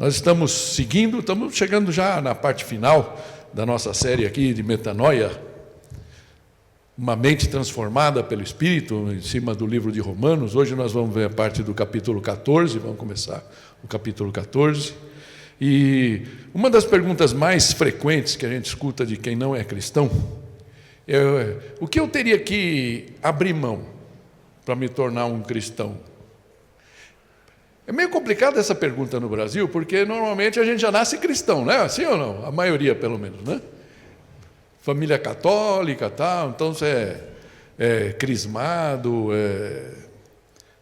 Nós estamos seguindo, estamos chegando já na parte final da nossa série aqui de Metanoia, uma mente transformada pelo Espírito, em cima do livro de Romanos. Hoje nós vamos ver a parte do capítulo 14, vamos começar o capítulo 14. E uma das perguntas mais frequentes que a gente escuta de quem não é cristão é: o que eu teria que abrir mão para me tornar um cristão? É meio complicada essa pergunta no Brasil, porque normalmente a gente já nasce cristão, né? Sim ou não? A maioria, pelo menos, né? Família católica, tal, então você é crismado,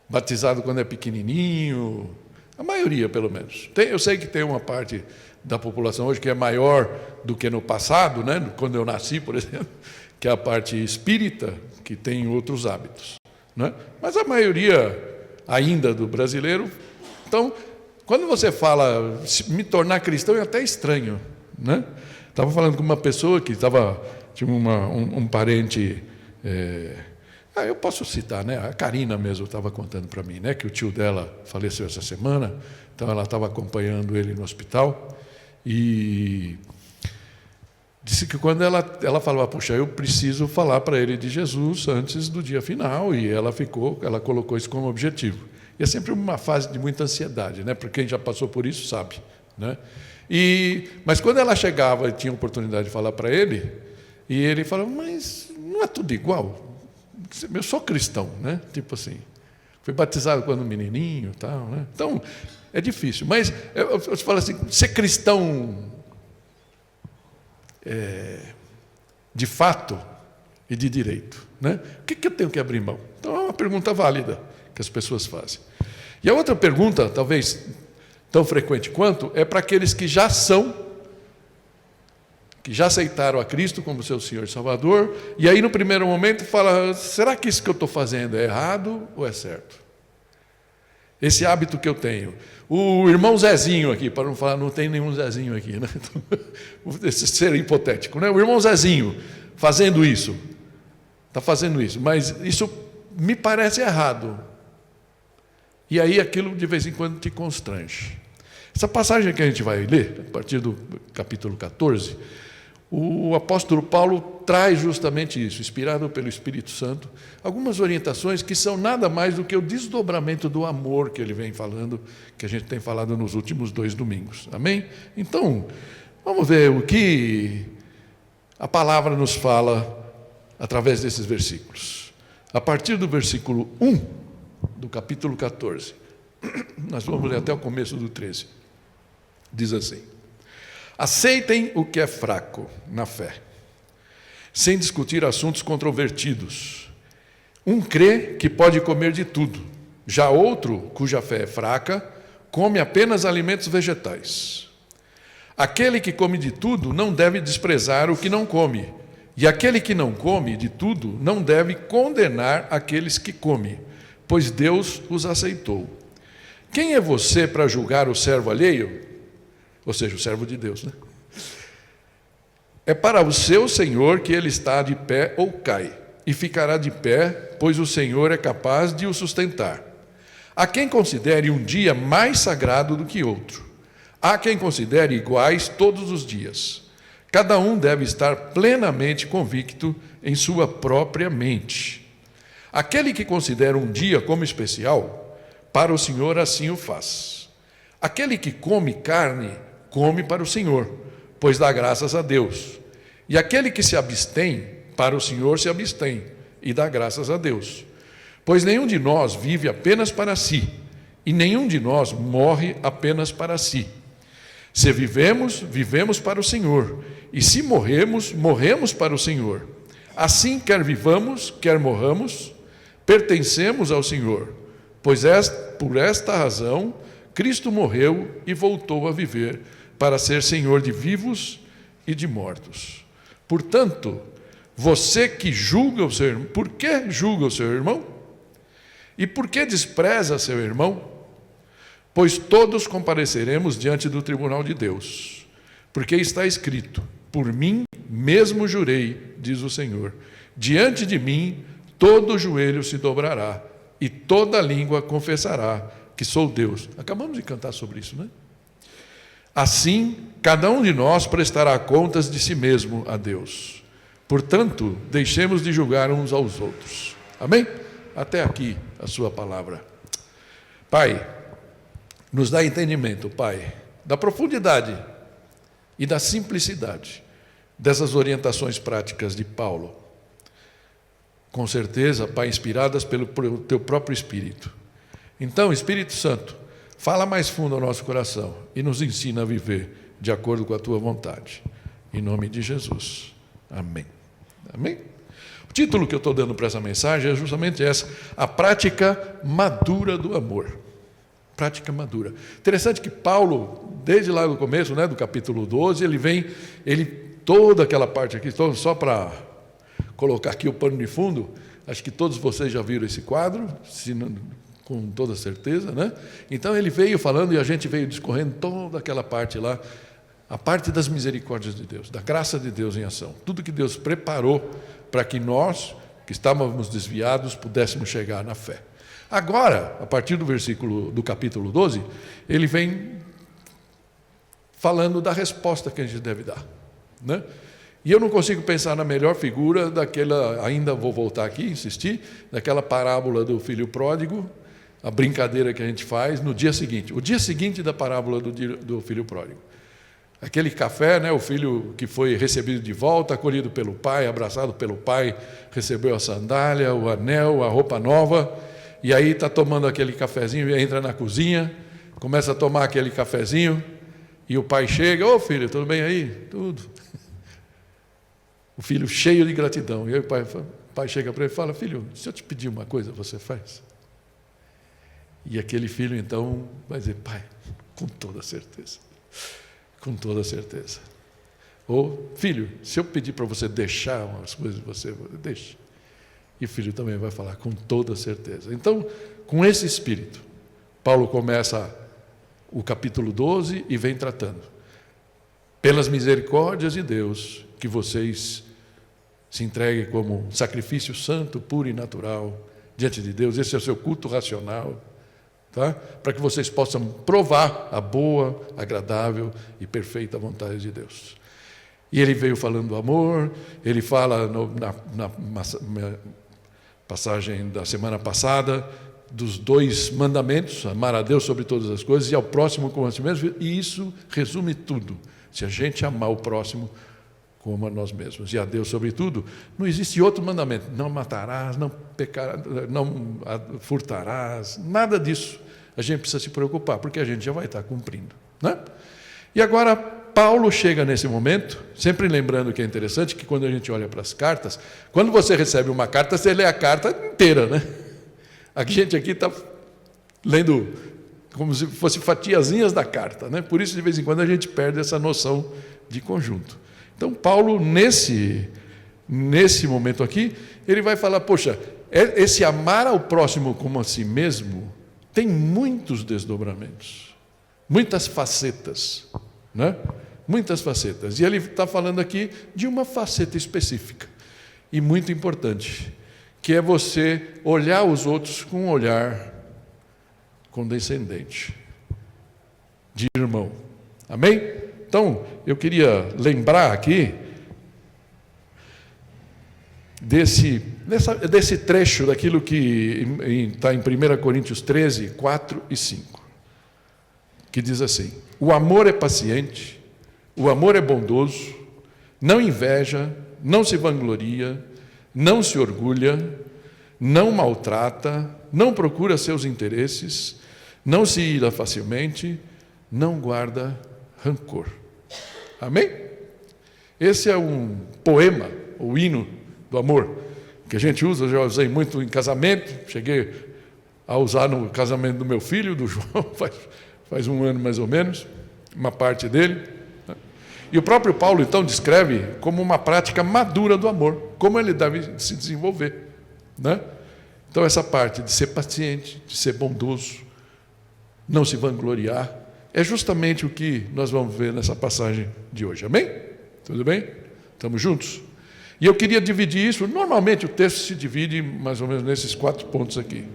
batizado quando é pequenininho, a maioria, pelo menos. Eu sei que tem uma parte da população hoje que é maior do que no passado, né? Quando eu nasci, por exemplo, que é a parte espírita, que tem outros hábitos, né? Mas a maioria ainda do brasileiro. Então, quando você fala me tornar cristão, é até estranho, né? Estava falando com uma pessoa que tinha um parente, eu posso citar, né? A Karina mesmo estava contando para mim, né? Que o tio dela faleceu essa semana, então ela estava acompanhando ele no hospital e disse que quando ela falava, puxa, eu preciso falar para ele de Jesus antes do dia final, e ela colocou isso como objetivo. E é sempre uma fase de muita ansiedade, né? Para quem já passou por isso sabe, né? Mas quando ela chegava e tinha oportunidade de falar para ele, e ele falava, mas não é tudo igual? Eu sou cristão, né? Tipo assim, fui batizado quando menininho, tal, né? Então é difícil. Mas eu falo assim, ser cristão de fato e de direito, né? O que eu tenho que abrir mão? Então é uma pergunta válida que as pessoas fazem. E a outra pergunta, talvez tão frequente quanto, é para aqueles que já aceitaram a Cristo como seu Senhor e Salvador, e aí no primeiro momento fala, será que isso que eu estou fazendo é errado ou é certo? Esse hábito que eu tenho. O irmão Zezinho aqui, para não falar, não tem nenhum Zezinho aqui, né? Esse ser hipotético, né? O irmão Zezinho fazendo isso, está fazendo isso, mas isso me parece errado. E aí aquilo de vez em quando te constrange. Essa passagem que a gente vai ler, a partir do capítulo 14, o apóstolo Paulo traz justamente isso, inspirado pelo Espírito Santo, algumas orientações que são nada mais do que o desdobramento do amor que ele vem falando, que a gente tem falado nos últimos 2 domingos. Amém? Então, vamos ver o que a palavra nos fala através desses versículos. A partir do versículo 1 do capítulo 14, nós vamos ler até o começo do 13. Diz assim: aceitem o que é fraco na fé, sem discutir assuntos controvertidos. Um crê que pode comer de tudo, já outro, cuja fé é fraca, come apenas alimentos vegetais. Aquele que come de tudo não deve desprezar o que não come, e aquele que não come de tudo não deve condenar aqueles que comem, pois Deus os aceitou. Quem é você para julgar o servo alheio? Ou seja, o servo de Deus, né? É para o seu Senhor que ele está de pé ou cai, e ficará de pé, pois o Senhor é capaz de o sustentar. Há quem considere um dia mais sagrado do que outro. Há quem considere iguais todos os dias. Cada um deve estar plenamente convicto em sua própria mente. Aquele que considera um dia como especial, para o Senhor assim o faz. Aquele que come carne, come para o Senhor, pois dá graças a Deus. E aquele que se abstém, para o Senhor se abstém, e dá graças a Deus. Pois nenhum de nós vive apenas para si, e nenhum de nós morre apenas para si. Se vivemos, vivemos para o Senhor, e se morremos, morremos para o Senhor. Assim, quer vivamos, quer morramos, pertencemos ao Senhor, pois por esta razão Cristo morreu e voltou a viver para ser Senhor de vivos e de mortos. Portanto, você que julga o seu irmão, por que julga o seu irmão? E por que despreza seu irmão? Pois todos compareceremos diante do tribunal de Deus, porque está escrito, por mim mesmo jurei, diz o Senhor, diante de mim todo joelho se dobrará e toda língua confessará que sou Deus. Acabamos de cantar sobre isso, né? Assim, cada um de nós prestará contas de si mesmo a Deus. Portanto, deixemos de julgar uns aos outros. Amém? Até aqui a sua palavra. Pai, nos dá entendimento, Pai, da profundidade e da simplicidade dessas orientações práticas de Paulo. Com certeza, Pai, inspiradas pelo Teu próprio Espírito. Então, Espírito Santo, fala mais fundo ao nosso coração e nos ensina a viver de acordo com a Tua vontade. Em nome de Jesus. Amém. Amém? O título que eu estou dando para essa mensagem é justamente essa: a prática madura do amor. Prática madura. Interessante que Paulo, desde lá no começo, do capítulo 12, toda aquela parte aqui, só para colocar aqui o pano de fundo, acho que todos vocês já viram esse quadro, com toda certeza, né? Então ele veio falando e a gente veio discorrendo toda aquela parte lá, a parte das misericórdias de Deus, da graça de Deus em ação, tudo que Deus preparou para que nós, que estávamos desviados, pudéssemos chegar na fé. Agora, a partir do capítulo 12, ele vem falando da resposta que a gente deve dar, né? E eu não consigo pensar na melhor figura daquela, ainda vou voltar aqui, insistir, daquela parábola do filho pródigo, a brincadeira que a gente faz no dia seguinte. O dia seguinte da parábola do filho pródigo. Aquele café, o filho que foi recebido de volta, acolhido pelo pai, abraçado pelo pai, recebeu a sandália, o anel, a roupa nova, e aí está tomando aquele cafezinho, entra na cozinha, começa a tomar aquele cafezinho, e o pai chega: ô filho, tudo bem aí? Tudo. O filho cheio de gratidão. E aí o pai chega para ele e fala: filho, se eu te pedir uma coisa, você faz? E aquele filho então vai dizer: pai, com toda certeza. Com toda certeza. Ou: filho, se eu pedir para você deixar umas coisas, você deixa. E o filho também vai falar: com toda certeza. Então, com esse espírito, Paulo começa o capítulo 12 e vem tratando: pelas misericórdias de Deus, que vocês se entreguem como um sacrifício santo, puro e natural diante de Deus. Esse é o seu culto racional, tá? Para que vocês possam provar a boa, agradável e perfeita vontade de Deus. E ele veio falando do amor. Ele fala na passagem da semana passada dos 2 mandamentos: amar a Deus sobre todas as coisas e ao próximo como a si mesmo. E isso resume tudo. Se a gente amar o próximo como a nós mesmos e a Deus sobre tudo, não existe outro mandamento: não matarás, não pecarás, não furtarás, nada disso a gente precisa se preocupar, porque a gente já vai estar cumprindo, né? E agora Paulo chega nesse momento, sempre lembrando que é interessante que quando a gente olha para as cartas, quando você recebe uma carta, você lê a carta inteira, né? A gente aqui está lendo como se fosse fatiazinhas da carta, né? Por isso, de vez em quando, a gente perde essa noção de conjunto. Então, Paulo, nesse momento aqui, ele vai falar: poxa, esse amar ao próximo como a si mesmo tem muitos desdobramentos, muitas facetas, né? Muitas facetas. E ele está falando aqui de uma faceta específica e muito importante, que é você olhar os outros com um olhar condescendente, de irmão. Amém? Então, eu queria lembrar aqui desse trecho daquilo que está em 1 Coríntios 13, 4 e 5, que diz assim: o amor é paciente, o amor é bondoso, não inveja, não se vangloria, não se orgulha, não maltrata, não procura seus interesses, não se ira facilmente, não guarda rancor. Amém? Esse é um poema, o hino do amor, que a gente usa. Eu já usei muito em casamento, cheguei a usar no casamento do meu filho, do João, faz um ano mais ou menos, uma parte dele. E o próprio Paulo então descreve como uma prática madura do amor, como ele deve se desenvolver, né? Então essa parte de ser paciente, de ser bondoso, não se vangloriar, é justamente o que nós vamos ver nessa passagem de hoje. Amém? Tudo bem? Estamos juntos? E eu queria dividir isso. Normalmente o texto se divide mais ou menos nesses 4 pontos aqui: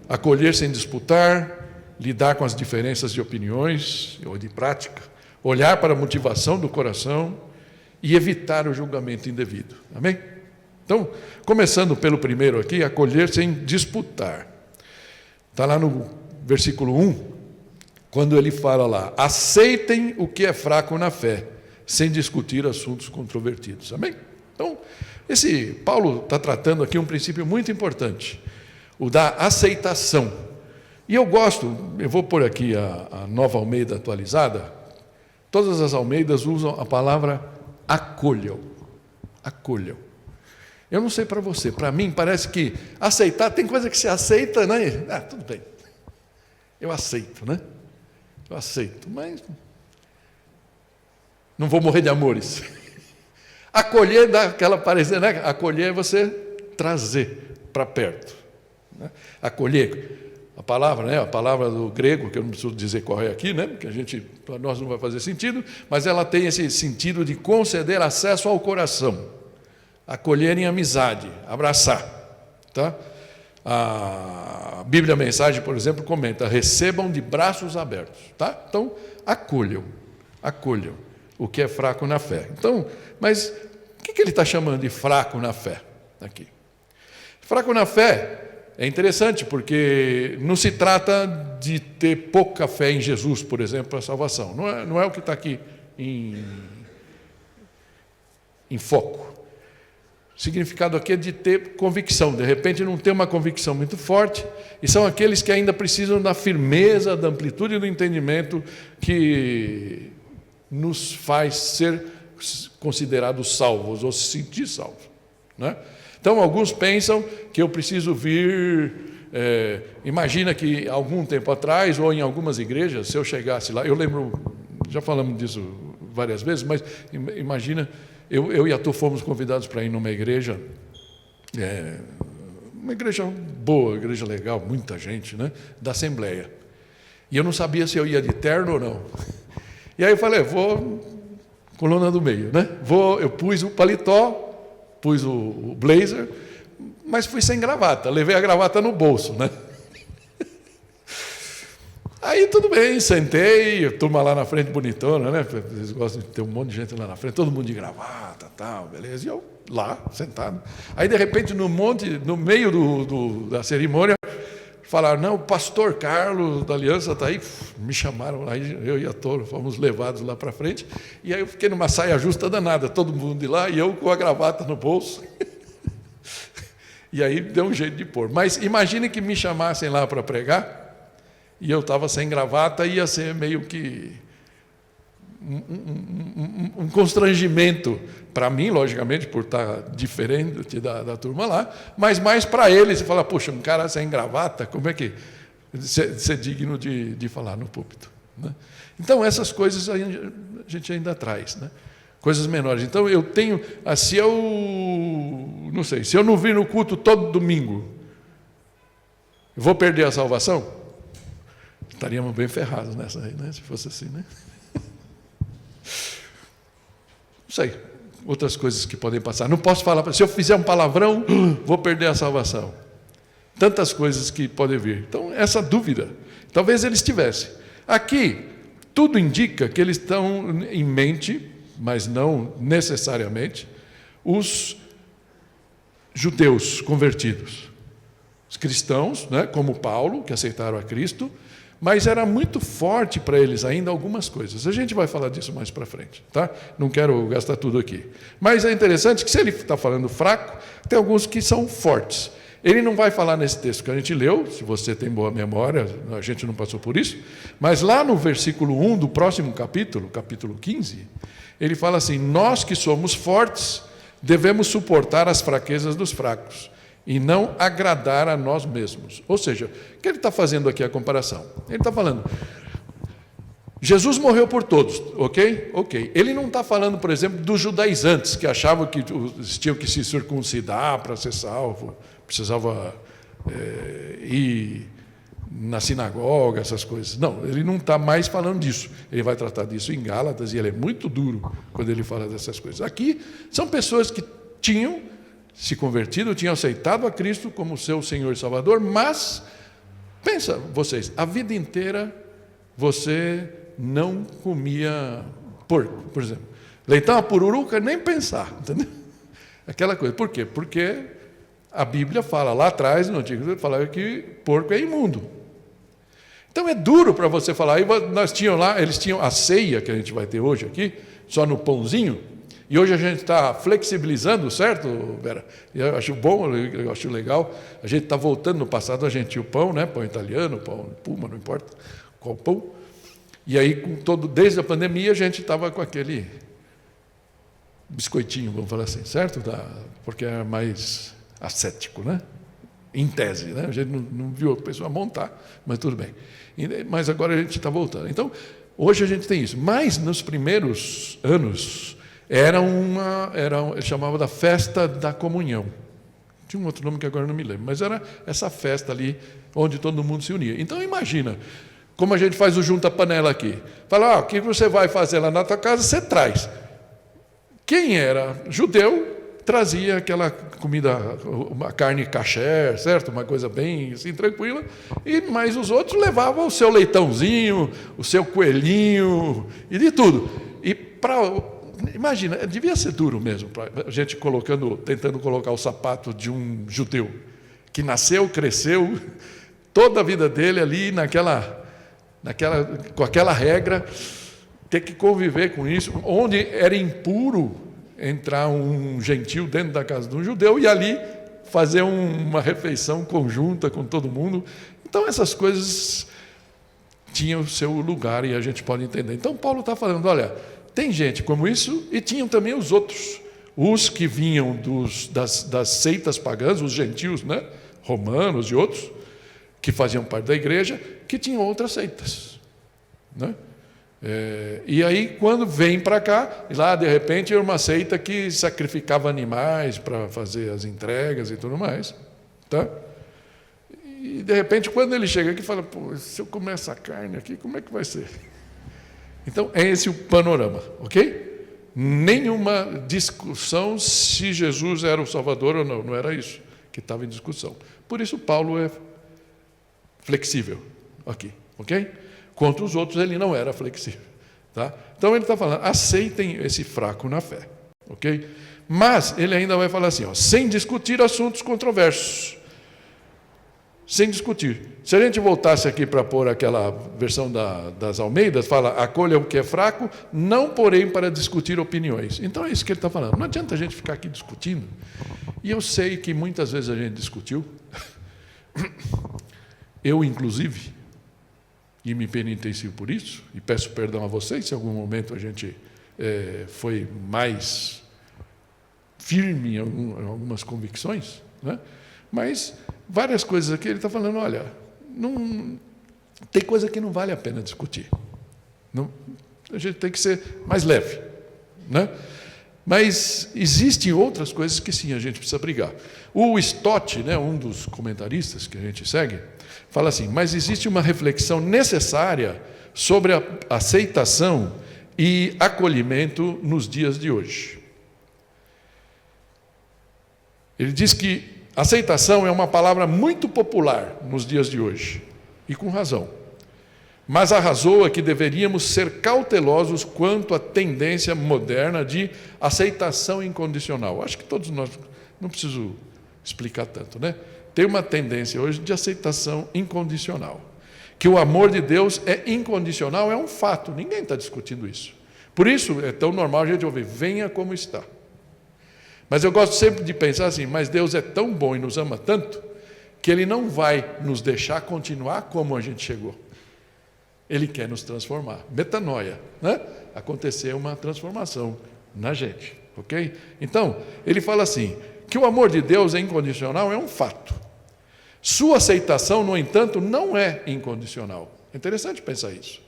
acolher sem disputar, lidar com as diferenças de opiniões ou de prática, olhar para a motivação do coração e evitar o julgamento indevido. Amém? Então, começando pelo primeiro aqui, acolher sem disputar. Está lá no versículo 1, quando ele fala lá, aceitem o que é fraco na fé, sem discutir assuntos controvertidos. Amém? Então, esse Paulo está tratando aqui um princípio muito importante, o da aceitação. E eu vou pôr aqui a Nova Almeida atualizada, todas as Almeidas usam a palavra acolham. Acolham. Eu não sei para você, para mim parece que aceitar, tem coisa que se aceita, né? Tudo bem, eu aceito, né? Eu aceito, mas não vou morrer de amores. Acolher dá aquela parecida, né? Acolher é você trazer para perto. Né? Acolher, a palavra, né? A palavra do grego, que eu não preciso dizer qual é aqui, né? Porque para nós não vai fazer sentido, mas ela tem esse sentido de conceder acesso ao coração. Acolher em amizade, abraçar. Tá? A Bíblia Mensagem, por exemplo, comenta, recebam de braços abertos. Tá? Então, acolham o que é fraco na fé. Então, mas o que ele está chamando de fraco na fé aqui? Fraco na fé é interessante, porque não se trata de ter pouca fé em Jesus, por exemplo, para a salvação. Não é o que está aqui em foco. O significado aqui é de ter convicção. De repente não tem uma convicção muito forte, e são aqueles que ainda precisam da firmeza, da amplitude do entendimento que nos faz ser considerados salvos ou se sentir salvos. Né? Então, alguns pensam que eu preciso vir... imagina que algum tempo atrás, ou em algumas igrejas, se eu chegasse lá, eu lembro, já falamos disso várias vezes, mas imagina... Eu e a Tu fomos convidados para ir numa igreja, uma igreja boa, igreja legal, muita gente, né, da Assembleia. E eu não sabia se eu ia de terno ou não. E aí eu falei, vou coluna do meio, né? Eu pus o paletó, pus o blazer, mas fui sem gravata, levei a gravata no bolso, né? Aí tudo bem, sentei, a turma lá na frente bonitona, né? Eles gostam de ter um monte de gente lá na frente, todo mundo de gravata, tal, beleza. E eu lá, sentado. Aí, de repente, no meio da cerimônia, falaram, não, o pastor Carlos da Aliança está aí. Me chamaram, aí eu e a Toro fomos levados lá para frente. E aí eu fiquei numa saia justa danada, todo mundo de lá, e eu com a gravata no bolso. E aí deu um jeito de pôr. Mas imagine que me chamassem lá para pregar, e eu estava sem gravata, ia ser meio que um constrangimento para mim, logicamente, por estar diferente da turma lá, mas mais para eles, e falar, poxa, um cara sem gravata, como é que ser digno de falar no púlpito? Né? Então, essas coisas a gente ainda traz, né? Coisas menores. Então, eu tenho, se eu não vir no culto todo domingo, eu vou perder a salvação? Estaríamos bem ferrados nessa aí, né? Se fosse assim, né? Não sei, outras coisas que podem passar. Não posso falar, se eu fizer um palavrão, vou perder a salvação. Tantas coisas que podem vir. Então, essa dúvida, talvez eles tivessem. Aqui, tudo indica que eles estão em mente, mas não necessariamente, os judeus convertidos. Os cristãos, né, como Paulo, que aceitaram a Cristo, mas era muito forte para eles ainda algumas coisas. A gente vai falar disso mais para frente, tá? Não quero gastar tudo aqui. Mas é interessante que se ele está falando fraco, tem alguns que são fortes. Ele não vai falar nesse texto que a gente leu, se você tem boa memória, a gente não passou por isso, mas lá no versículo 1 do próximo capítulo, capítulo 15, ele fala assim, nós que somos fortes, devemos suportar as fraquezas dos fracos, e não agradar a nós mesmos. Ou seja, o que ele está fazendo aqui a comparação? Ele está falando, Jesus morreu por todos, ok? Ok. Ele não está falando, por exemplo, dos judaizantes, que achavam que tinham que se circuncidar para ser salvo, precisava ir na sinagoga, essas coisas. Não, ele não está mais falando disso. Ele vai tratar disso em Gálatas, e ele é muito duro quando ele fala dessas coisas. Aqui são pessoas que tinham se convertido, tinham aceitado a Cristo como seu Senhor e Salvador, mas, pensa vocês, a vida inteira você não comia porco, por exemplo. Leitão, a pururuca, nem pensar, entendeu? Aquela coisa. Por quê? Porque a Bíblia fala, lá atrás, no Antigo Testamento, falava que porco é imundo. Então é duro para você falar. Aí nós tínhamos lá, eles tinham a ceia que a gente vai ter hoje aqui, só no pãozinho, e hoje a gente está flexibilizando, certo, Vera? Eu acho bom, eu acho legal. A gente está voltando no passado, a gente tinha o pão, né? Pão italiano, pão puma, não importa qual pão. E aí, desde a pandemia, a gente estava com aquele biscoitinho, vamos falar assim, certo? Porque é mais ascético, né? Em tese, né? A gente não viu a pessoa montar, mas tudo bem. Mas agora a gente está voltando. Então, hoje a gente tem isso. Mas nos primeiros anos, ele chamava da festa da comunhão. Tinha um outro nome que agora não me lembro, mas era essa festa ali onde todo mundo se unia. Então, imagina, como a gente faz o junta-panela aqui. Fala, o que você vai fazer lá na tua casa, você traz. Quem era judeu trazia aquela comida, uma carne kasher, certo? Uma coisa bem assim, tranquila, mas os outros levavam o seu leitãozinho, o seu coelhinho e de tudo. E imagina, devia ser duro mesmo, a gente tentando colocar o sapato de um judeu, que nasceu, cresceu, toda a vida dele ali com aquela regra, ter que conviver com isso, onde era impuro entrar um gentil dentro da casa de um judeu e ali fazer uma refeição conjunta com todo mundo. Então essas coisas tinham o seu lugar e a gente pode entender. Então Paulo está falando, olha, tem gente como isso e tinham também os outros, os que vinham das seitas pagãs, os gentios, né, romanos e outros, que faziam parte da igreja, que tinham outras seitas, né? E aí, quando vem para cá, lá de repente era uma seita que sacrificava animais para fazer as entregas e tudo mais, tá? E de repente, quando ele chega aqui, fala: pô, se eu comer essa carne aqui, como é que vai ser? Então, é esse o panorama, ok? Nenhuma discussão se Jesus era o Salvador ou não, não era isso que estava em discussão. Por isso, Paulo é flexível aqui, ok? Contra os outros, ele não era flexível. Tá? Então, ele está falando, aceitem esse fraco na fé. Ok? Mas, ele ainda vai falar assim, sem discutir assuntos controversos. Sem discutir. Se a gente voltasse aqui para pôr aquela versão das Almeidas, fala, acolha o que é fraco, não porém para discutir opiniões. Então, é isso que ele está falando. Não adianta a gente ficar aqui discutindo. E eu sei que muitas vezes a gente discutiu. Eu, inclusive, e me penitencio por isso, e peço perdão a vocês se em algum momento a gente foi mais firme em algumas convicções, né? Mas várias coisas aqui ele está falando, olha, tem coisa que não vale a pena discutir. A gente tem que ser mais leve, né? Mas existem outras coisas que sim, a gente precisa brigar. O Stott, né, um dos comentaristas que a gente segue, fala assim, mas existe uma reflexão necessária sobre a aceitação e acolhimento nos dias de hoje. Ele diz que aceitação é uma palavra muito popular nos dias de hoje, e com razão. Mas arrazoa que deveríamos ser cautelosos quanto à tendência moderna de aceitação incondicional. Acho que todos nós, não preciso explicar tanto, né? Tem uma tendência hoje de aceitação incondicional. Que o amor de Deus é incondicional, é um fato, ninguém está discutindo isso. Por isso é tão normal a gente ouvir, venha como está. Mas eu gosto sempre de pensar assim, mas Deus é tão bom e nos ama tanto, que Ele não vai nos deixar continuar como a gente chegou. Ele quer nos transformar. Metanoia, né? Acontecer uma transformação na gente, ok? Então, ele fala assim, que o amor de Deus é incondicional, é um fato. Sua aceitação, no entanto, não é incondicional. É interessante pensar isso.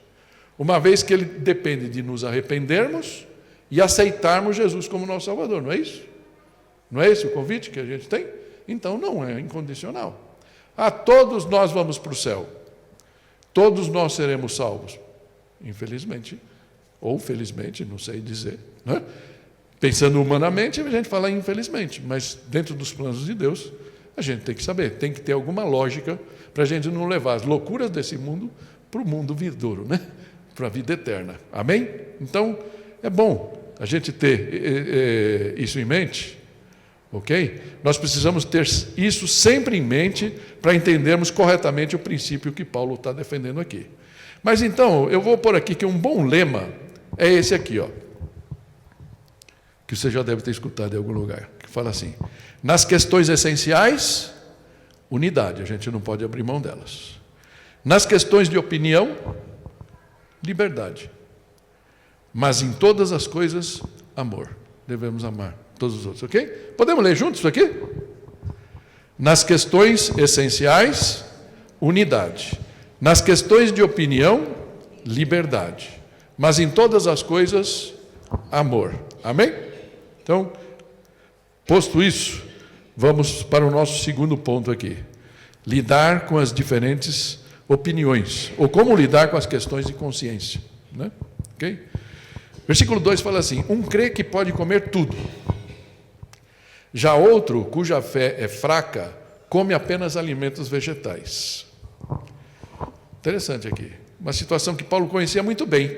Uma vez que ele depende de nos arrependermos e aceitarmos Jesus como nosso Salvador, não é isso? Não é esse o convite que a gente tem? Então, não é incondicional. Todos nós vamos para o céu. Todos nós seremos salvos. Infelizmente, ou felizmente, não sei dizer, né? Pensando humanamente, a gente fala infelizmente, mas dentro dos planos de Deus, a gente tem que saber, tem que ter alguma lógica para a gente não levar as loucuras desse mundo para o mundo vindouro, né? para a vida eterna. Amém? Então, é bom a gente ter isso em mente, ok? Nós precisamos ter isso sempre em mente para entendermos corretamente o princípio que Paulo está defendendo aqui. Mas então, eu vou pôr aqui que um bom lema é esse aqui, ó, que você já deve ter escutado em algum lugar, que fala assim: nas questões essenciais, unidade, a gente não pode abrir mão delas. Nas questões de opinião, liberdade. Mas em todas as coisas, amor. Devemos amar todos os outros, ok? Podemos ler juntos isso aqui? Nas questões essenciais, unidade. Nas questões de opinião, liberdade. Mas em todas as coisas, amor. Amém? Então, posto isso, vamos para o nosso segundo ponto aqui. Lidar com as diferentes opiniões, ou como lidar com as questões de consciência, né? Ok? Versículo 2 fala assim: um crê que pode comer tudo, já outro, cuja fé é fraca, come apenas alimentos vegetais. Interessante aqui, uma situação que Paulo conhecia muito bem,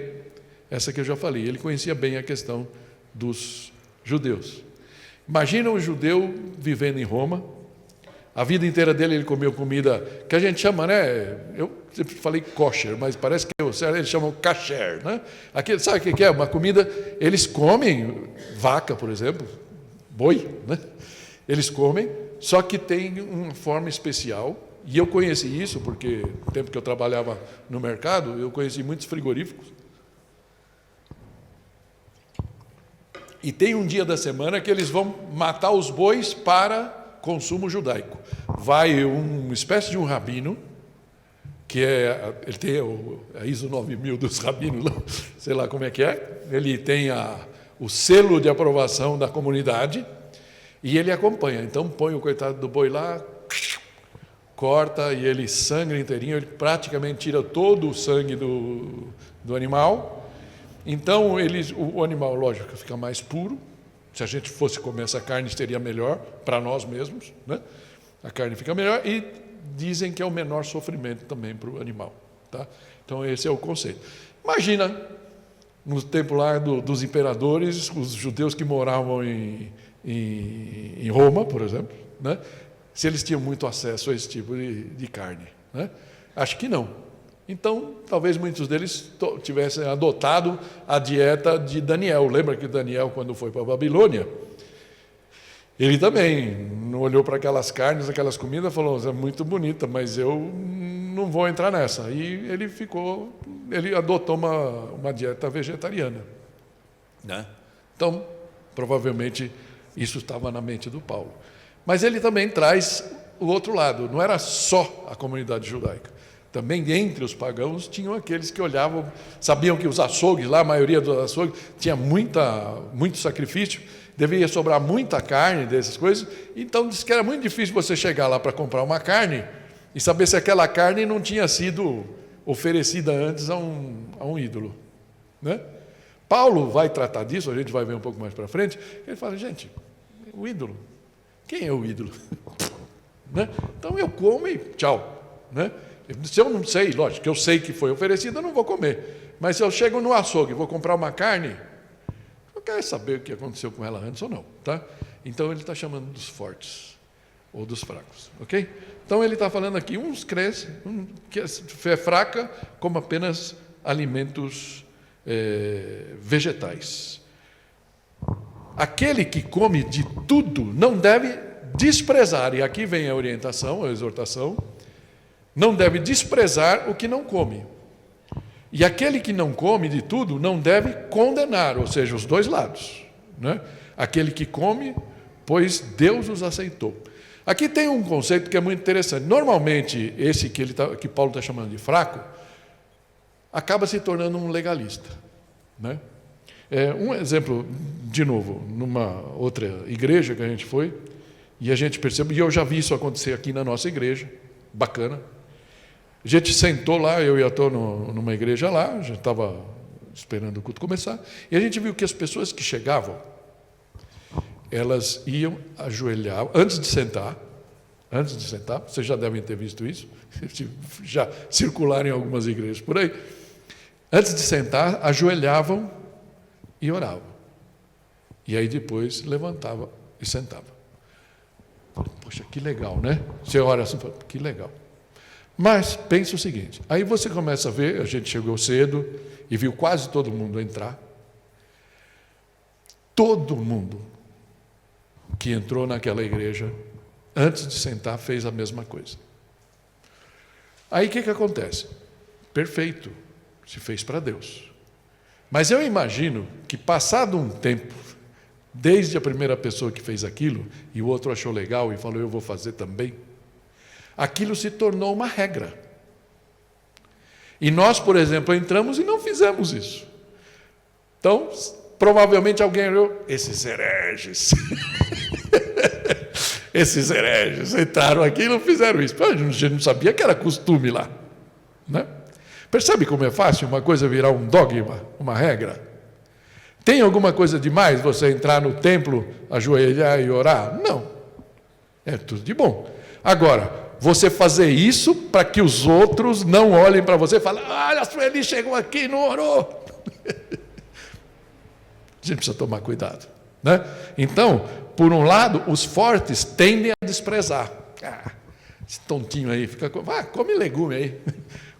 essa que eu já falei, ele conhecia bem a questão dos judeus. Imagina um judeu vivendo em Roma, a vida inteira dele ele comeu comida que a gente chama, né? Eu sempre falei kosher, mas parece que eles chamam kasher, né? Aqui, sabe o que é? Uma comida, eles comem vaca, por exemplo, boi, né? Eles comem, só que tem uma forma especial, e eu conheci isso porque no tempo que eu trabalhava no mercado, eu conheci muitos frigoríficos. E tem um dia da semana que eles vão matar os bois para consumo judaico. Vai uma espécie de um rabino, que ele tem a ISO 9000 dos rabinos, sei lá como é que é, ele tem o selo de aprovação da comunidade e ele acompanha. Então põe o coitado do boi lá, corta e ele sangra inteirinho, ele praticamente tira todo o sangue do animal. Então, o animal, lógico, fica mais puro. Se a gente fosse comer essa carne, seria melhor para nós mesmos, né? A carne fica melhor e dizem que é o menor sofrimento também para o animal, tá? Então, esse é o conceito. Imagina, no tempo lá dos imperadores, os judeus que moravam em Roma, por exemplo, né? Se eles tinham muito acesso a esse tipo de carne, né? Acho que não. Então, talvez muitos deles tivessem adotado a dieta de Daniel. Lembra que Daniel, quando foi para a Babilônia, ele também olhou para aquelas carnes, aquelas comidas, e falou: é muito bonita, mas eu não vou entrar nessa. E ele adotou uma dieta vegetariana, né? Então, provavelmente, isso estava na mente do Paulo. Mas ele também traz o outro lado, não era só a comunidade judaica. Também entre os pagãos tinham aqueles que olhavam, sabiam que os açougues lá, a maioria dos açougues, tinha muito sacrifício, deveria sobrar muita carne dessas coisas, então disse que era muito difícil você chegar lá para comprar uma carne e saber se aquela carne não tinha sido oferecida antes a um ídolo, né? Paulo vai tratar disso, a gente vai ver um pouco mais para frente, ele fala: gente, o ídolo, quem é o ídolo? Né? Então eu como e tchau, né? Se eu não sei, lógico, que eu sei que foi oferecido, eu não vou comer. Mas se eu chego no açougue e vou comprar uma carne, eu quero saber o que aconteceu com ela antes ou não, tá? Então ele está chamando dos fortes ou dos fracos, ok? Então ele está falando aqui, uns crescem, que a fé fraca, como apenas alimentos vegetais. Aquele que come de tudo não deve desprezar, e aqui vem a orientação, a exortação, não deve desprezar o que não come. E aquele que não come de tudo não deve condenar, ou seja, os dois lados, né? Aquele que come, pois Deus os aceitou. Aqui tem um conceito que é muito interessante. Normalmente, esse que Paulo está chamando de fraco, acaba se tornando um legalista, né? Um exemplo, de novo, numa outra igreja que a gente foi, e a gente percebe, e eu já vi isso acontecer aqui na nossa igreja, bacana. A gente sentou lá, eu e a Tô numa igreja lá, já estava esperando o culto começar, e a gente viu que as pessoas que chegavam, elas iam ajoelhar, antes de sentar, vocês já devem ter visto isso, já circularam em algumas igrejas por aí, Antes de sentar, ajoelhavam e oravam. E aí depois levantava e sentava. Poxa, que legal, né? Você ora assim, que legal. Mas pense o seguinte, aí você começa a ver, a gente chegou cedo e viu quase todo mundo entrar. Todo mundo que entrou naquela igreja, antes de sentar, fez a mesma coisa. Aí o que acontece? Perfeito, se fez para Deus. Mas eu imagino que passado um tempo, desde a primeira pessoa que fez aquilo, e o outro achou legal e falou, eu vou fazer também, aquilo se tornou uma regra. E nós, por exemplo, entramos e não fizemos isso. Então, provavelmente alguém olhou, esses hereges. Esses hereges entraram aqui e não fizeram isso. A gente não sabia que era costume lá. Né? Percebe como é fácil uma coisa virar um dogma, uma regra? Tem alguma coisa demais você entrar no templo, ajoelhar e orar? Não. É tudo de bom. Agora, você fazer isso para que os outros não olhem para você e falem, olha, a Sueli chegou aqui e não orou. A gente precisa tomar cuidado. Né? Então, por um lado, os fortes tendem a desprezar. Esse tontinho aí, come legume aí.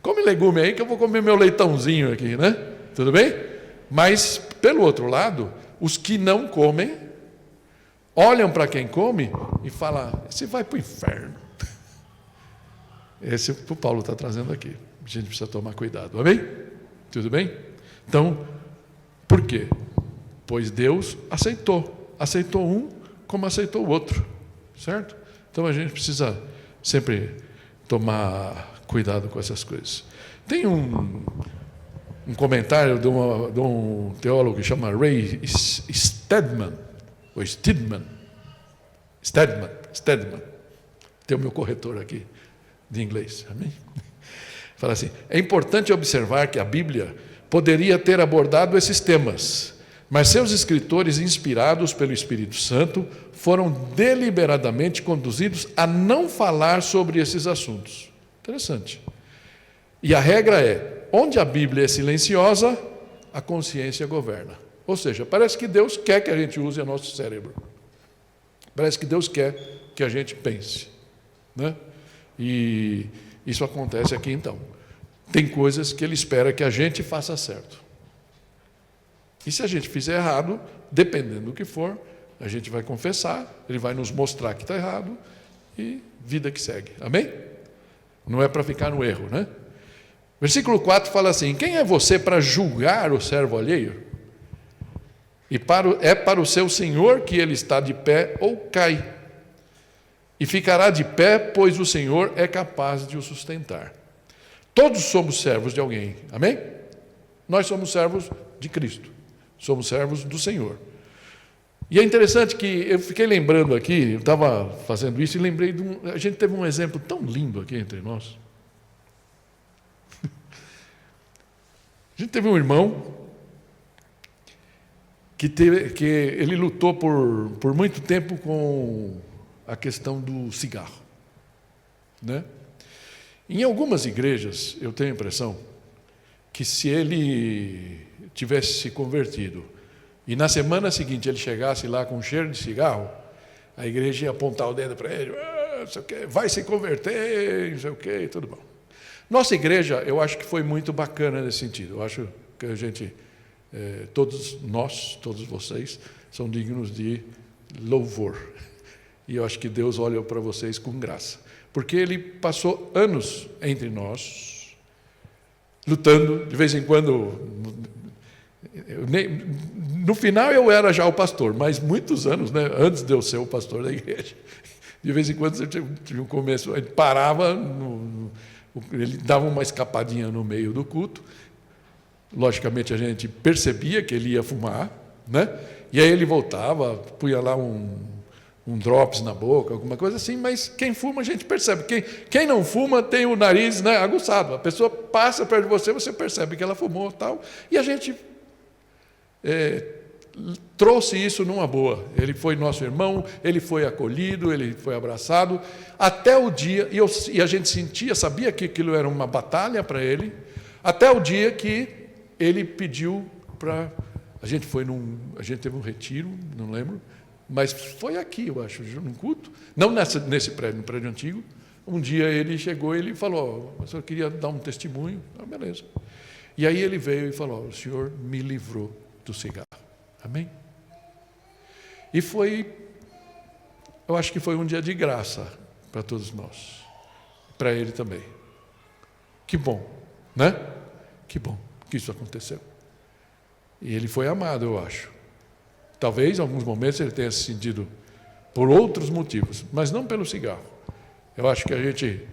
Come legume aí que eu vou comer meu leitãozinho aqui, né? Tudo bem? Mas, pelo outro lado, os que não comem, olham para quem come e falam, você vai para o inferno. Esse é o que o Paulo está trazendo aqui. A gente precisa tomar cuidado, amém? Tudo bem? Então, por quê? Pois Deus aceitou um como aceitou o outro, certo? Então a gente precisa sempre tomar cuidado com essas coisas. Tem um comentário de um teólogo que chama Ray Stedman, ou Stedman, tem o meu corretor aqui de inglês, amém? Fala assim, é importante observar que a Bíblia poderia ter abordado esses temas, mas seus escritores, inspirados pelo Espírito Santo, foram deliberadamente conduzidos a não falar sobre esses assuntos. Interessante. E a regra é, onde a Bíblia é silenciosa, a consciência governa. Ou seja, parece que Deus quer que a gente use o nosso cérebro. Parece que Deus quer que a gente pense. Né? E isso acontece aqui então. Tem coisas que Ele espera que a gente faça certo. E se a gente fizer errado, dependendo do que for, a gente vai confessar, Ele vai nos mostrar que está errado e vida que segue. Amém? Não é para ficar no erro, né? Versículo 4 fala assim, quem é você para julgar o servo alheio? E é para o seu Senhor que ele está de pé ou cai. E ficará de pé, pois o Senhor é capaz de o sustentar. Todos somos servos de alguém, amém? Nós somos servos de Cristo. Somos servos do Senhor. E é interessante que eu fiquei lembrando aqui, eu estava fazendo isso e lembrei a gente teve um exemplo tão lindo aqui entre nós. A gente teve um irmão que ele lutou por muito tempo com a questão do cigarro. Né? Em algumas igrejas, eu tenho a impressão que se ele tivesse se convertido e na semana seguinte ele chegasse lá com um cheiro de cigarro, a igreja ia apontar o dedo para ele, não sei o quê, vai se converter, não sei o quê, tudo bom. Nossa igreja, eu acho que foi muito bacana nesse sentido. Eu acho que a gente, todos vocês, são dignos de louvor. E eu acho que Deus olha para vocês com graça. Porque Ele passou anos entre nós, lutando, de vez em quando. No final eu era já o pastor, mas muitos anos, né, antes de eu ser o pastor da igreja. De vez em quando tinha um começo, ele parava, ele dava uma escapadinha no meio do culto. Logicamente a gente percebia que ele ia fumar, né? E aí ele voltava, punha lá um drops na boca, alguma coisa assim, mas quem fuma a gente percebe. Quem não fuma tem o nariz, né, aguçado. A pessoa passa perto de você percebe que ela fumou tal. E a gente trouxe isso numa boa. Ele foi nosso irmão, ele foi acolhido, ele foi abraçado, até o dia, e a gente sabia que aquilo era uma batalha para ele, até o dia que ele pediu para... A gente teve um retiro, não lembro, mas foi aqui, eu acho, num culto, não nesse prédio, no prédio antigo. Um dia ele chegou e ele falou, o senhor queria dar um testemunho? Beleza. E aí ele veio e falou, o senhor me livrou do cigarro. Amém? E eu acho que foi um dia de graça para todos nós, para ele também. Que bom, né? Que bom que isso aconteceu. E ele foi amado, eu acho. Talvez, em alguns momentos, ele tenha se sentido por outros motivos, mas não pelo cigarro. Eu acho que a gente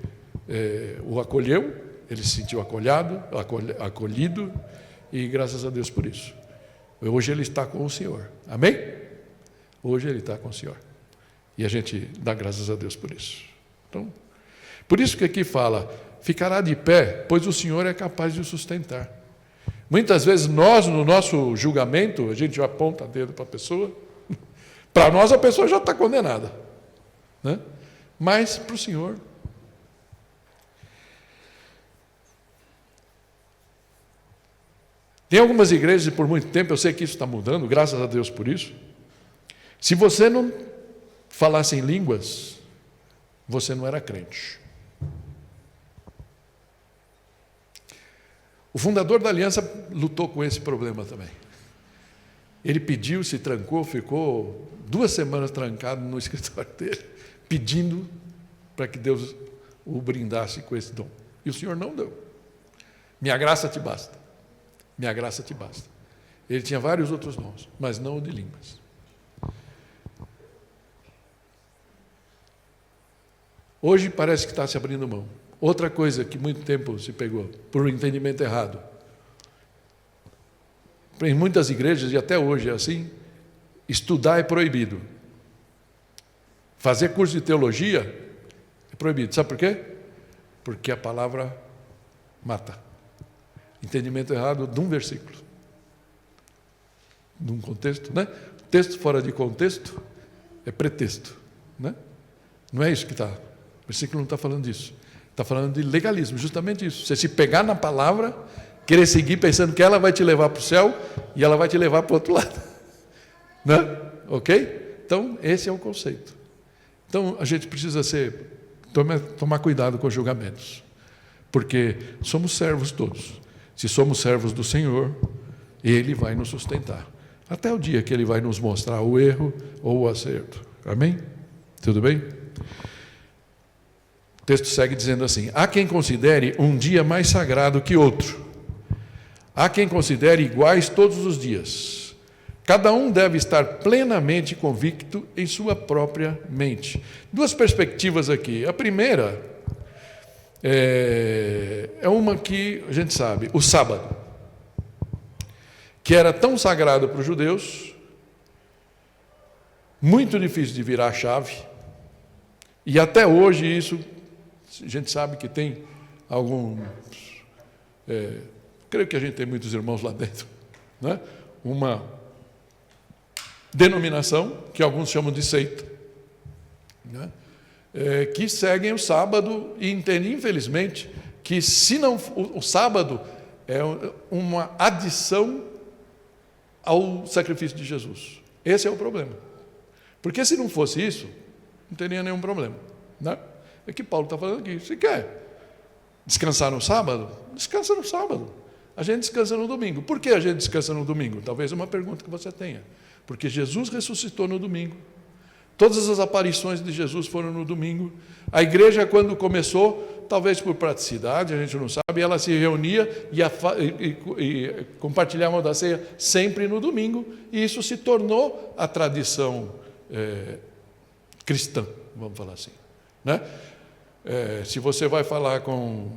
o acolheu, ele se sentiu acolhido, e graças a Deus por isso. Hoje ele está com o Senhor. Amém? Hoje ele está com o Senhor. E a gente dá graças a Deus por isso. Então, por isso que aqui fala, ficará de pé, pois o Senhor é capaz de o sustentar. Muitas vezes nós, no nosso julgamento, a gente aponta o dedo para a pessoa, para nós a pessoa já está condenada, né? Mas para o Senhor. Tem algumas igrejas, e por muito tempo, eu sei que isso está mudando, graças a Deus por isso. Se você não falasse em línguas, você não era crente. O fundador da aliança lutou com esse problema também. Ele pediu, se trancou, ficou 2 semanas trancado no escritório dele, pedindo para que Deus o brindasse com esse dom. E o Senhor não deu. Minha graça te basta. Minha graça te basta. Ele tinha vários outros dons, mas não o de línguas. Hoje parece que está se abrindo mão. Outra coisa que muito tempo se pegou, por um entendimento errado. Em muitas igrejas, e até hoje é assim, estudar é proibido. Fazer curso de teologia é proibido. Sabe por quê? Porque a palavra mata. Entendimento errado de um versículo. De um contexto, né? Texto fora de contexto é pretexto, né? Não é isso que está. O versículo não está falando disso. Está falando de legalismo, justamente isso. Você se pegar na palavra, querer seguir pensando que ela vai te levar para o céu e ela vai te levar para o outro lado. Né? Ok? Então, esse é o conceito. Então, a gente precisa tomar cuidado com os julgamentos. Porque somos servos todos. Se somos servos do Senhor, Ele vai nos sustentar. Até o dia que Ele vai nos mostrar o erro ou o acerto. Amém? Tudo bem? O texto segue dizendo assim, há quem considere um dia mais sagrado que outro. Há quem considere iguais todos os dias. Cada um deve estar plenamente convicto em sua própria mente. 2 perspectivas aqui. A primeira é uma que a gente sabe, o sábado, que era tão sagrado para os judeus, muito difícil de virar a chave, e até hoje isso, a gente sabe que tem alguns, creio que a gente tem muitos irmãos lá dentro, né? Uma denominação que alguns chamam de seita, né? Que seguem o sábado e entendem, infelizmente, que se não, o sábado é uma adição ao sacrifício de Jesus. Esse é o problema. Porque se não fosse isso, não teria nenhum problema, né? É que Paulo está falando aqui. Se quer descansar no sábado, descansa no sábado. A gente descansa no domingo. Por que a gente descansa no domingo? Talvez uma pergunta que você tenha. Porque Jesus ressuscitou no domingo. Todas as aparições de Jesus foram no domingo. A igreja, quando começou, talvez por praticidade, a gente não sabe, ela se reunia e compartilhava da ceia sempre no domingo. E isso se tornou a tradição cristã, vamos falar assim, né? Se você vai falar com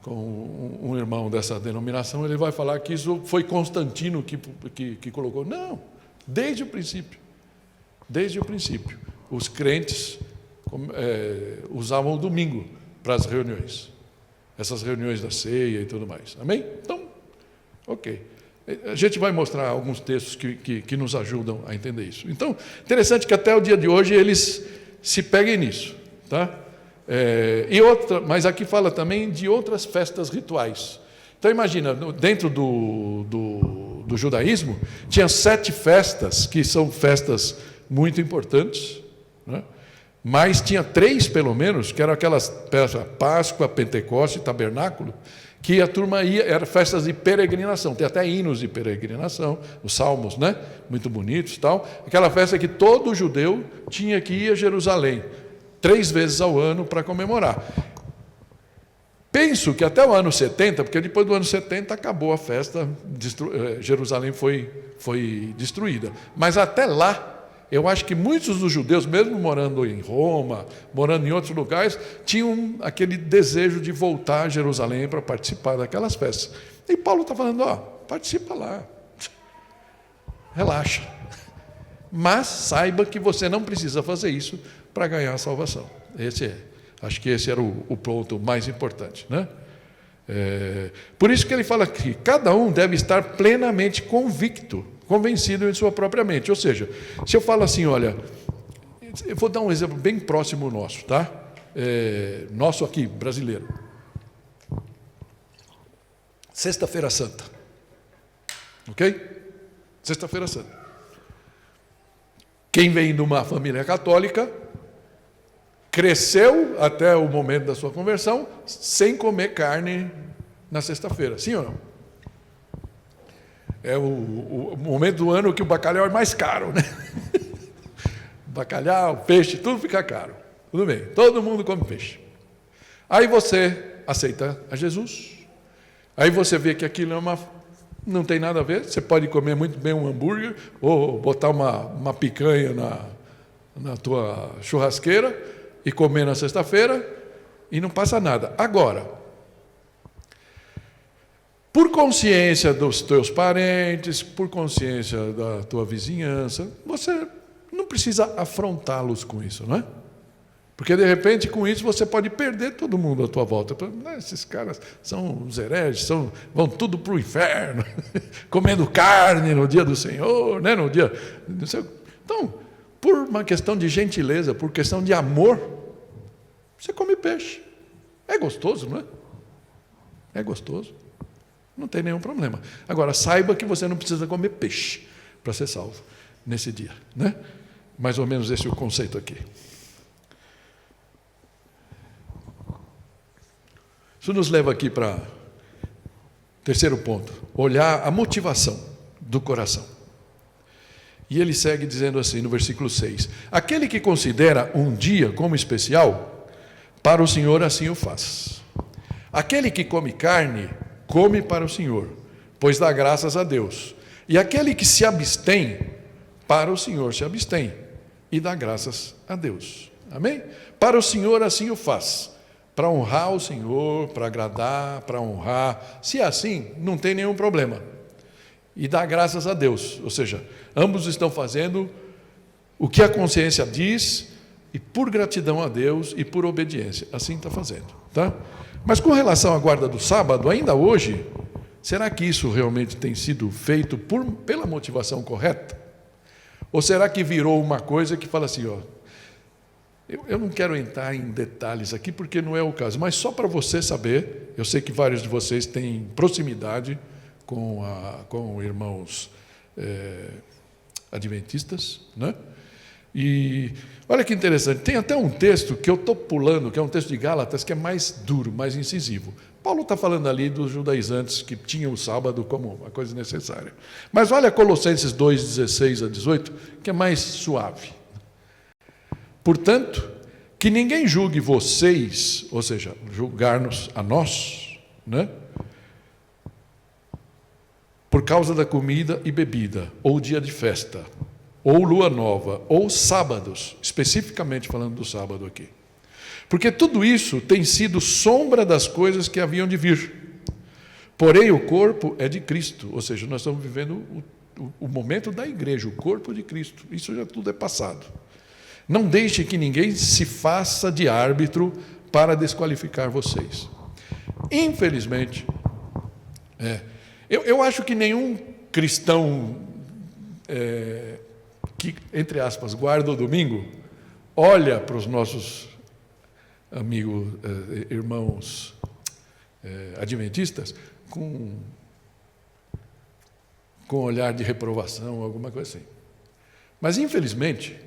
um irmão dessa denominação, ele vai falar que isso foi Constantino que colocou. Não, desde o princípio. Desde o princípio. Os crentes usavam o domingo para as reuniões. Essas reuniões da ceia e tudo mais. Amém? Então, ok. A gente vai mostrar alguns textos que nos ajudam a entender isso. Então, interessante que até o dia de hoje eles se peguem nisso, tá? Mas aqui fala também de outras festas rituais, Então imagina, dentro do judaísmo, tinha 7 festas, que são festas muito importantes, né? Mas tinha 3, pelo menos, que eram aquelas Páscoa, Pentecoste e Tabernáculo, que a turma ia, eram festas de peregrinação, tem até hinos de peregrinação, os salmos, né? Muito bonitos e tal. Aquela festa que todo judeu tinha que ir a Jerusalém, 3 vezes ao ano para comemorar. Penso que até o ano 70, porque depois do ano 70 acabou a festa, Jerusalém foi destruída. Mas até lá, eu acho que muitos dos judeus, mesmo morando em Roma, morando em outros lugares, tinham aquele desejo de voltar a Jerusalém para participar daquelas festas. E Paulo está falando, participa lá, relaxa. Mas saiba que você não precisa fazer isso para ganhar a salvação. Acho que esse era o ponto mais importante, né? Por isso que ele fala que cada um deve estar plenamente convencido em sua própria mente. Ou seja, se eu falo assim, olha, eu vou dar um exemplo bem próximo nosso, tá? Nosso aqui, brasileiro. Sexta-feira Santa. Ok? Sexta-feira Santa. Quem vem de uma família católica cresceu até o momento da sua conversão sem comer carne na sexta-feira, sim ou não? É o momento do ano que o bacalhau é mais caro, né? Bacalhau, peixe, tudo fica caro. Tudo bem, todo mundo come peixe. Aí você aceita a Jesus. Aí você vê que aquilo não tem nada a ver. Você pode comer muito bem um hambúrguer ou botar uma picanha na tua churrasqueira e comer na sexta-feira e não passa nada. Agora, por consciência dos teus parentes, por consciência da tua vizinhança, você não precisa afrontá-los com isso, não é? Porque, de repente, com isso, você pode perder todo mundo à tua volta. Esses caras são os hereges, vão tudo para o inferno, comendo carne no dia do Senhor, né? No dia... Então, por uma questão de gentileza, por questão de amor, você come peixe. É gostoso, não é? É gostoso. Não tem nenhum problema. Agora, saiba que você não precisa comer peixe para ser salvo nesse dia, né? Mais ou menos esse é o conceito aqui. Isso nos leva aqui para terceiro ponto, olhar a motivação do coração. E ele segue dizendo assim no versículo 6: aquele que considera um dia como especial, para o Senhor assim o faz. Aquele que come carne, come para o Senhor, pois dá graças a Deus. E aquele que se abstém, para o Senhor se abstém, e dá graças a Deus. Amém? Para o Senhor assim o faz. Para honrar o Senhor, para agradar, para honrar. Se é assim, não tem nenhum problema. E dá graças a Deus. Ou seja, ambos estão fazendo o que a consciência diz, e por gratidão a Deus e por obediência. Assim está fazendo, tá? Mas com relação à guarda do sábado, ainda hoje, será que isso realmente tem sido feito pela motivação correta? Ou será que virou uma coisa que fala assim, eu não quero entrar em detalhes aqui porque não é o caso, mas só para você saber, eu sei que vários de vocês têm proximidade com irmãos adventistas, né? E olha que interessante, tem até um texto que eu estou pulando, que é um texto de Gálatas, que é mais duro, mais incisivo. Paulo está falando ali dos judaizantes que tinham o sábado como uma coisa necessária. Mas olha Colossenses 2, 16 a 18, que é mais suave. Portanto, que ninguém julgue vocês, ou seja, julgar-nos a nós, né? Por causa da comida e bebida, ou dia de festa, ou lua nova, ou sábados, especificamente falando do sábado aqui. Porque tudo isso tem sido sombra das coisas que haviam de vir. Porém, o corpo é de Cristo, ou seja, nós estamos vivendo o momento da igreja, o corpo de Cristo. Isso já tudo é passado. Não deixe que ninguém se faça de árbitro para desqualificar vocês. Infelizmente, eu acho que nenhum cristão que, entre aspas, guarda o domingo, olha para os nossos amigos, irmãos adventistas, com olhar de reprovação, alguma coisa assim. Mas, infelizmente,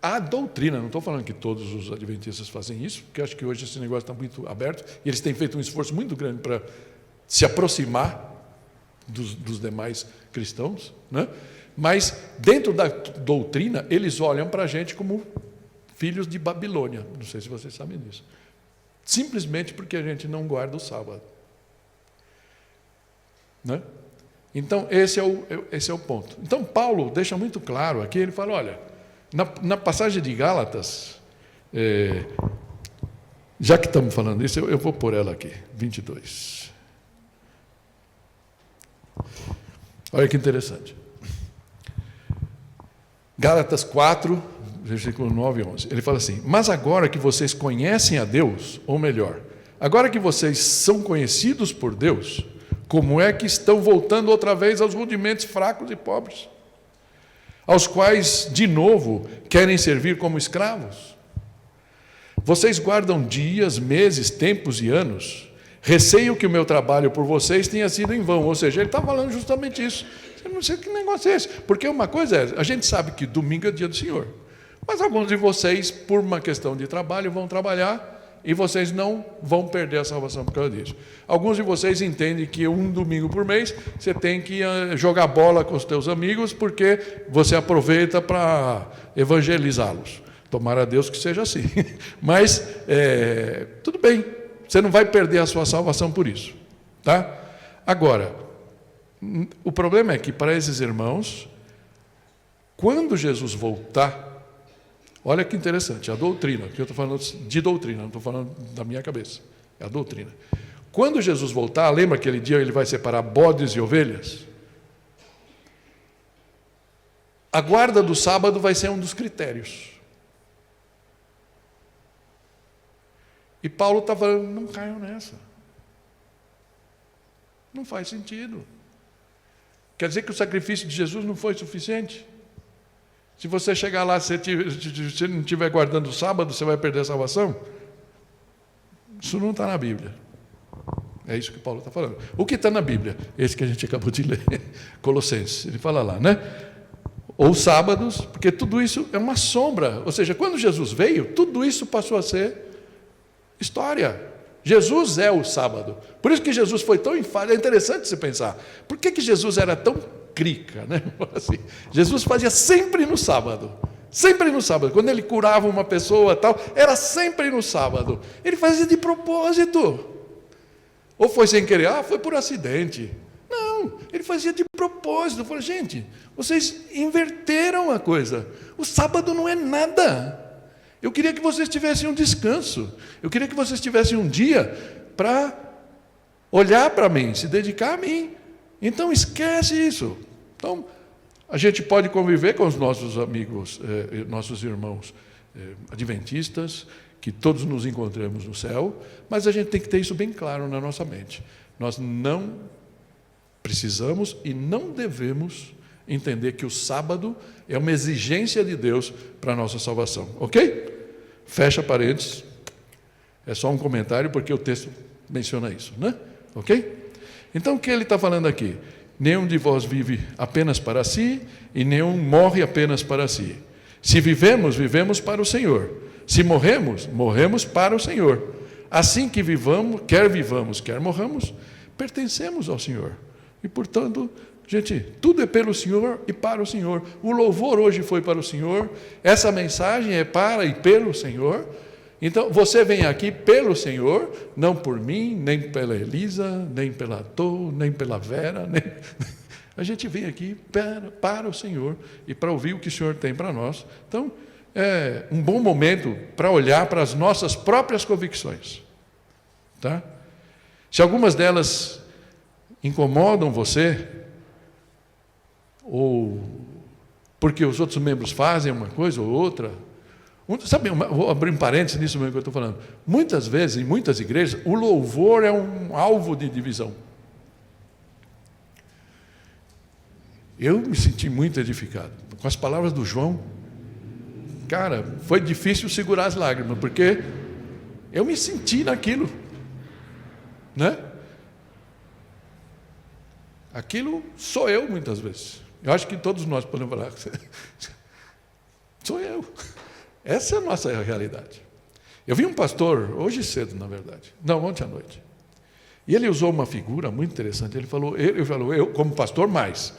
a doutrina, não estou falando que todos os adventistas fazem isso, porque acho que hoje esse negócio está muito aberto, e eles têm feito um esforço muito grande para se aproximar dos demais cristãos, né? Mas, dentro da doutrina, eles olham para a gente como filhos de Babilônia. Não sei se vocês sabem disso. Simplesmente porque a gente não guarda o sábado. Né? Então, esse é o ponto. Então, Paulo deixa muito claro aqui, ele fala, olha, na passagem de Gálatas, já que estamos falando isso, eu vou pôr ela aqui, 22. Olha que interessante. Gálatas 4, versículo 9 e 11. Ele fala assim, mas agora que vocês conhecem a Deus, ou melhor, agora que vocês são conhecidos por Deus, como é que estão voltando outra vez aos rudimentos fracos e pobres, aos quais, de novo, querem servir como escravos? Vocês guardam dias, meses, tempos e anos. Receio que o meu trabalho por vocês tenha sido em vão. Ou seja, ele está falando justamente isso. Eu não sei que negócio é esse. Porque uma coisa é, a gente sabe que domingo é dia do Senhor. Mas alguns de vocês, por uma questão de trabalho, vão trabalhar e vocês não vão perder a salvação por causa disso. Alguns de vocês entendem que um domingo por mês você tem que jogar bola com os teus amigos porque você aproveita para evangelizá-los. Tomara a Deus que seja assim. Mas, tudo bem, você não vai perder a sua salvação por isso. Tá? Agora, o problema é que para esses irmãos, quando Jesus voltar, olha que interessante, a doutrina, que eu estou falando de doutrina, não estou falando da minha cabeça, é a doutrina. Quando Jesus voltar, lembra aquele dia ele vai separar bodes e ovelhas? A guarda do sábado vai ser um dos critérios. E Paulo está falando, não caiam nessa. Não faz sentido. Quer dizer que o sacrifício de Jesus não foi suficiente? Se você chegar lá, se você não estiver guardando o sábado, você vai perder a salvação? Isso não está na Bíblia. É isso que Paulo está falando. O que está na Bíblia? Esse que a gente acabou de ler, Colossenses. Ele fala lá, né? Ou sábados, porque tudo isso é uma sombra. Ou seja, quando Jesus veio, tudo isso passou a ser história. Jesus é o sábado. Por isso que Jesus foi tão enfático. É interessante você pensar. Por que Jesus era tão crica, né? Assim, Jesus fazia sempre no sábado. Sempre no sábado. Quando ele curava uma pessoa tal, era sempre no sábado. Ele fazia de propósito. Ou foi sem querer? Foi por acidente. Não, ele fazia de propósito. Eu falei, gente, vocês inverteram a coisa. O sábado não é nada. Eu queria que vocês tivessem um descanso. Eu queria que vocês tivessem um dia para olhar para mim, se dedicar a mim. Então, esquece isso. Então, a gente pode conviver com os nossos amigos, nossos irmãos adventistas, que todos nos encontramos no céu, mas a gente tem que ter isso bem claro na nossa mente. Nós não precisamos e não devemos entender que o sábado é uma exigência de Deus para a nossa salvação. Ok? Fecha parênteses. É só um comentário, porque o texto menciona isso, né? Ok? Então, o que ele está falando aqui? Nenhum de vós vive apenas para si, e nenhum morre apenas para si. Se vivemos, vivemos para o Senhor. Se morremos, morremos para o Senhor. Assim que vivamos, quer morramos, pertencemos ao Senhor. E, portanto, gente, tudo é pelo Senhor e para o Senhor. O louvor hoje foi para o Senhor, essa mensagem é para e pelo Senhor. Então, você vem aqui pelo Senhor, não por mim, nem pela Elisa, nem pela Tô, nem pela Vera. A gente vem aqui para o Senhor e para ouvir o que o Senhor tem para nós. Então, é um bom momento para olhar para as nossas próprias convicções. Tá? Se algumas delas incomodam você, ou porque os outros membros fazem uma coisa ou outra, sabe, vou abrir um parênteses nisso mesmo que eu estou falando. Muitas vezes, em muitas igrejas, o louvor é um alvo de divisão. Eu me senti muito edificado com as palavras do João. Cara, foi difícil segurar as lágrimas, porque eu me senti naquilo, né? Aquilo sou eu muitas vezes. Eu acho que todos nós podemos falar, sou eu. Essa é a nossa realidade. Eu vi um pastor, hoje cedo, na verdade, não, ontem à noite, e ele usou uma figura muito interessante. Ele falou, eu como pastor mas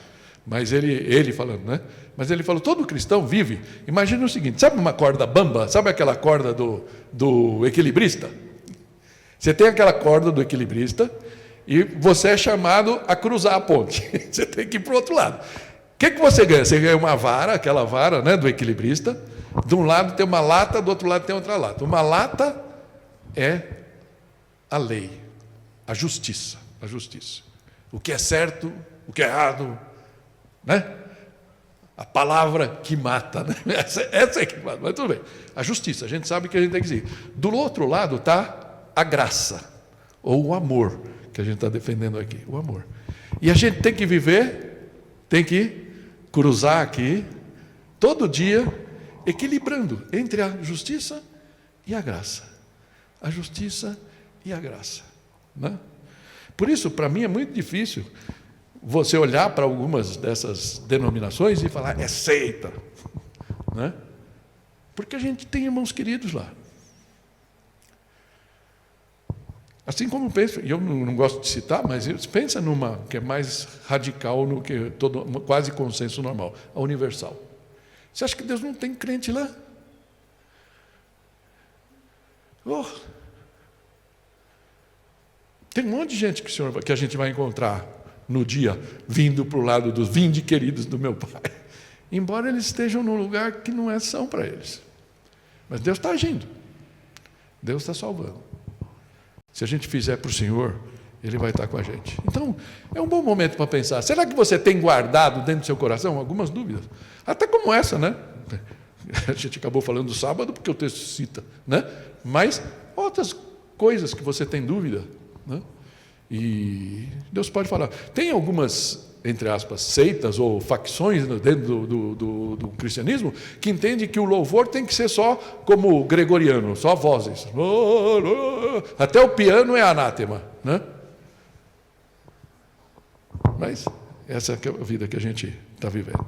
ele falando, né? Mas ele falou, todo cristão vive, imagina o seguinte, sabe uma corda bamba, sabe aquela corda do equilibrista? Você tem aquela corda do equilibrista e você é chamado a cruzar a ponte, você tem que ir para o outro lado. O que você ganha? Você ganha uma vara, aquela vara, né, do equilibrista, de um lado tem uma lata, do outro lado tem outra lata. Uma lata é a lei, a justiça. O que é certo, o que é errado, né? A palavra que mata, né? Essa é que mata, mas tudo bem. A justiça, a gente sabe que a gente tem que seguir. Do outro lado está a graça, ou o amor, que a gente está defendendo aqui, o amor. E a gente tem que viver, tem que cruzar aqui, todo dia, equilibrando entre a justiça e a graça. A justiça e a graça, né? Por isso, para mim, é muito difícil você olhar para algumas dessas denominações e falar, é seita, né? Porque a gente tem irmãos queridos lá. Assim como penso, e eu não gosto de citar, mas pensa numa que é mais radical no que quase consenso normal, a Universal. Você acha que Deus não tem crente lá? Tem um monte de gente que a gente vai encontrar no dia, vindo para o lado dos vinde queridos do meu Pai. Embora eles estejam num lugar que não é são para eles. Mas Deus está agindo. Deus está salvando. Se a gente fizer para o Senhor, Ele vai estar com a gente. Então, é um bom momento para pensar. Será que você tem guardado dentro do seu coração algumas dúvidas? Até como essa, né? A gente acabou falando do sábado porque o texto cita, né? Mas outras coisas que você tem dúvida, né? E Deus pode falar. Tem algumas, entre aspas, seitas ou facções dentro do cristianismo que entendem que o louvor tem que ser só como gregoriano, só vozes. Até o piano é anátema, né? Mas essa é a vida que a gente está vivendo.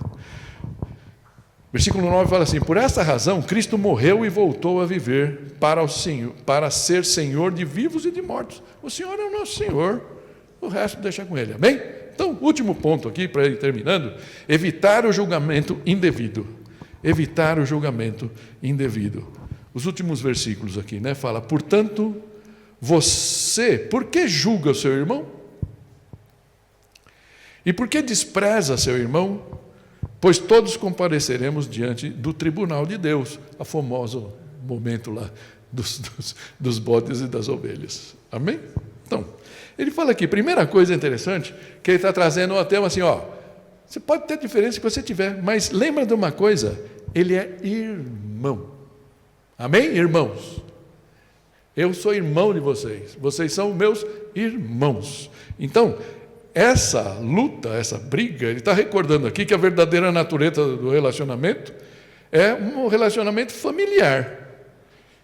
Versículo 9 fala assim, por esta razão Cristo morreu e voltou a viver para ser Senhor de vivos e de mortos. O Senhor é o nosso Senhor, o resto deixa com Ele, amém? Então, último ponto aqui, para ir terminando, evitar o julgamento indevido. Evitar o julgamento indevido. Os últimos versículos aqui, né? Fala, portanto, você, por que julga o seu irmão? E por que despreza seu irmão? Pois todos compareceremos diante do tribunal de Deus, a famoso momento lá dos bodes e das ovelhas. Amém? Então, ele fala aqui, primeira coisa interessante, que ele está trazendo um tema assim, você pode ter diferença que você tiver, mas lembra de uma coisa, ele é irmão. Amém, irmãos? Eu sou irmão de vocês, vocês são meus irmãos. Então, essa luta, essa briga, ele está recordando aqui que a verdadeira natureza do relacionamento é um relacionamento familiar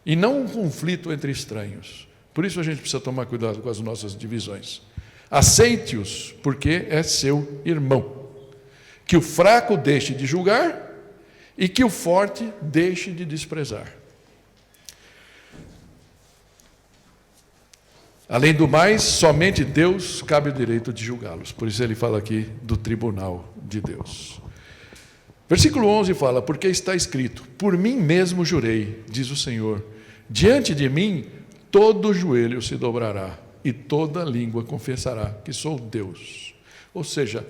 e não um conflito entre estranhos. Por isso a gente precisa tomar cuidado com as nossas divisões. Aceite-os, porque é seu irmão. Que o fraco deixe de julgar e que o forte deixe de desprezar. Além do mais, somente Deus cabe o direito de julgá-los. Por isso ele fala aqui do tribunal de Deus. Versículo 11 fala, porque está escrito, por mim mesmo jurei, diz o Senhor, diante de mim todo joelho se dobrará e toda língua confessará que sou Deus. Ou seja,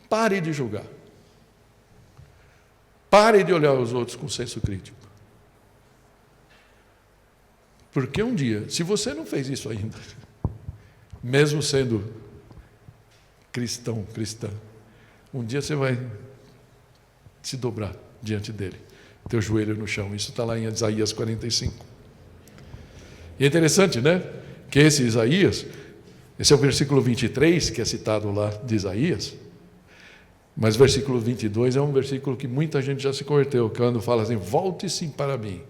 pare de julgar. Pare de olhar os outros com senso crítico. Porque um dia, se você não fez isso ainda, mesmo sendo cristã, um dia você vai se dobrar diante dele, teu joelho no chão. Isso está lá em Isaías 45. E é interessante, né? Que esse Isaías, esse é o versículo 23, que é citado lá de Isaías, mas o versículo 22 é um versículo que muita gente já se converteu, quando fala assim, volte-se para mim,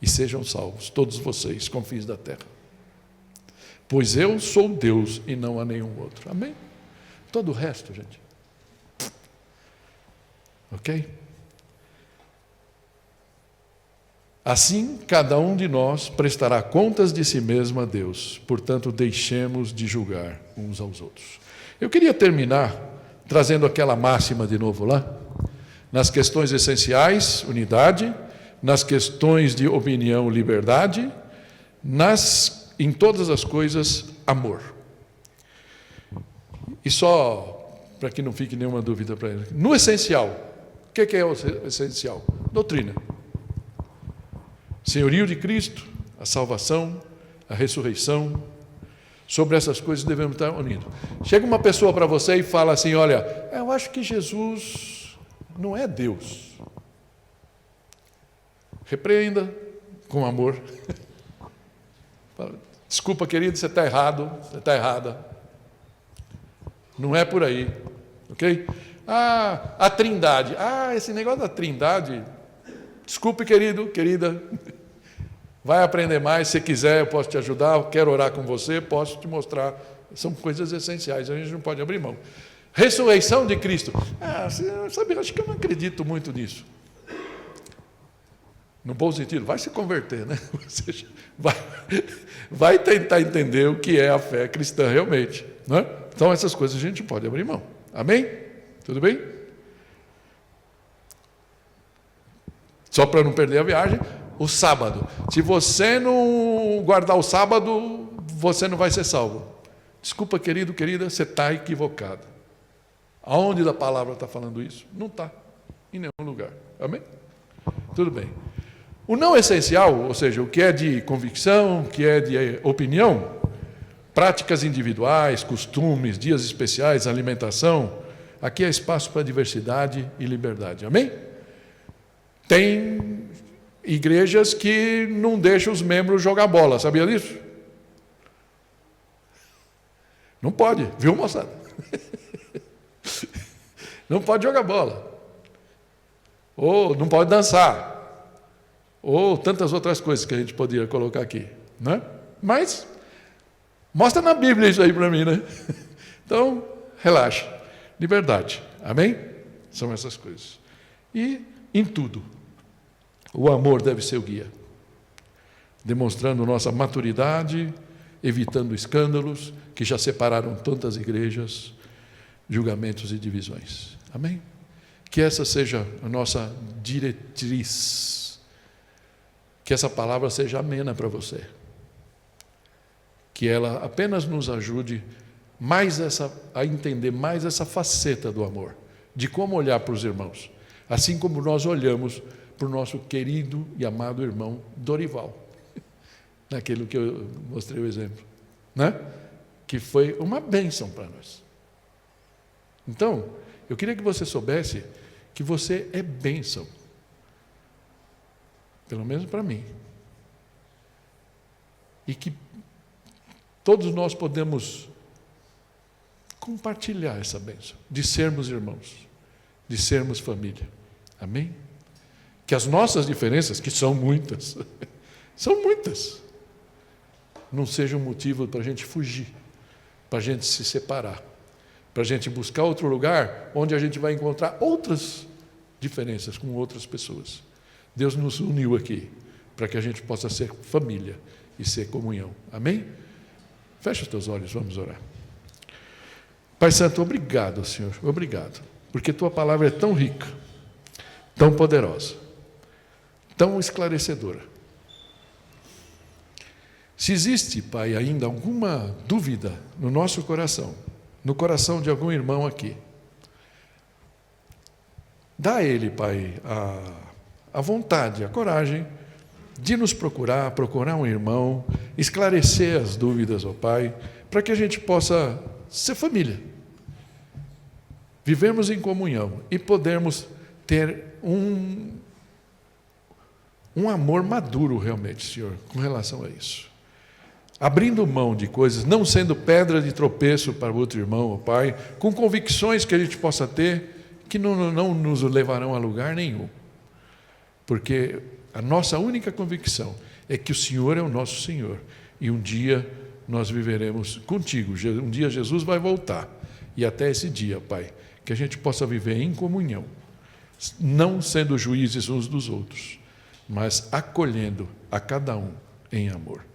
e sejam salvos, todos vocês, confins da terra. Pois eu sou Deus e não há nenhum outro. Amém? Todo o resto, gente. Ok? Assim, cada um de nós prestará contas de si mesmo a Deus. Portanto, deixemos de julgar uns aos outros. Eu queria terminar trazendo aquela máxima de novo lá. Nas questões essenciais, unidade. Nas questões de opinião, liberdade. Em todas as coisas, amor. E só, para que não fique nenhuma dúvida para ele. No essencial, o que é o essencial? Doutrina. Senhorio de Cristo, a salvação, a ressurreição. Sobre essas coisas devemos estar unidos. Chega uma pessoa para você e fala assim, olha, eu acho que Jesus não é Deus. Repreenda com amor. Desculpa, querido, você está errado, você está errada. Não é por aí, ok? A trindade. Esse negócio da trindade, desculpe, querido, querida, vai aprender mais, se quiser eu posso te ajudar, eu quero orar com você, posso te mostrar, são coisas essenciais, a gente não pode abrir mão. Ressurreição de Cristo. Sabe, acho que eu não acredito muito nisso. No bom sentido, vai se converter, né? Ou seja, vai tentar entender o que é a fé cristã realmente, né? Então essas coisas a gente pode abrir mão. Amém? Tudo bem? Só para não perder a viagem, o sábado. Se você não guardar o sábado, você não vai ser salvo. Desculpa, querido, querida, você está equivocado. Aonde a palavra está falando isso? Não está, em nenhum lugar. Amém? Tudo bem. O não essencial, ou seja, o que é de convicção, o que é de opinião, práticas individuais, costumes, dias especiais, alimentação, aqui é espaço para diversidade e liberdade. Amém? Tem igrejas que não deixam os membros jogar bola, sabia disso? Não pode, viu, moçada? Não pode jogar bola. Ou não pode dançar. Ou tantas outras coisas que a gente poderia colocar aqui, né? Mas mostra na Bíblia isso aí para mim, né? Então, relaxa. Liberdade. Amém? São essas coisas. E em tudo, o amor deve ser o guia, demonstrando nossa maturidade, evitando escândalos que já separaram tantas igrejas, julgamentos e divisões. Amém? Que essa seja a nossa diretriz. Que essa palavra seja amena para você. Que ela apenas nos ajude a entender mais essa faceta do amor, de como olhar para os irmãos, assim como nós olhamos para o nosso querido e amado irmão Dorival, naquilo que eu mostrei o exemplo, né? Que foi uma bênção para nós. Então, eu queria que você soubesse que você é bênção. Pelo menos para mim. E que todos nós podemos compartilhar essa bênção, de sermos irmãos, de sermos família. Amém? Que as nossas diferenças, que são muitas, não sejam motivo para a gente fugir, para a gente se separar, para a gente buscar outro lugar onde a gente vai encontrar outras diferenças com outras pessoas. Deus nos uniu aqui para que a gente possa ser família e ser comunhão. Amém? Fecha os teus olhos, vamos orar. Pai Santo, obrigado, Senhor, obrigado, porque Tua palavra é tão rica, tão poderosa, tão esclarecedora. Se existe, Pai, ainda alguma dúvida no nosso coração, no coração de algum irmão aqui, dá a ele, Pai, a vontade, a coragem de nos procurar um irmão, esclarecer as dúvidas, ó Pai, para que a gente possa ser família, vivermos em comunhão e podermos ter um amor maduro realmente, Senhor, com relação a isso. Abrindo mão de coisas, não sendo pedra de tropeço para o outro irmão, ó Pai, com convicções que a gente possa ter que não nos levarão a lugar nenhum. Porque a nossa única convicção é que o Senhor é o nosso Senhor. E um dia nós viveremos contigo. Um dia Jesus vai voltar. e até esse dia, Pai, que a gente possa viver em comunhão, não sendo juízes uns dos outros, mas acolhendo a cada um em amor.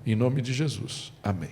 Em nome de Jesus. Amém.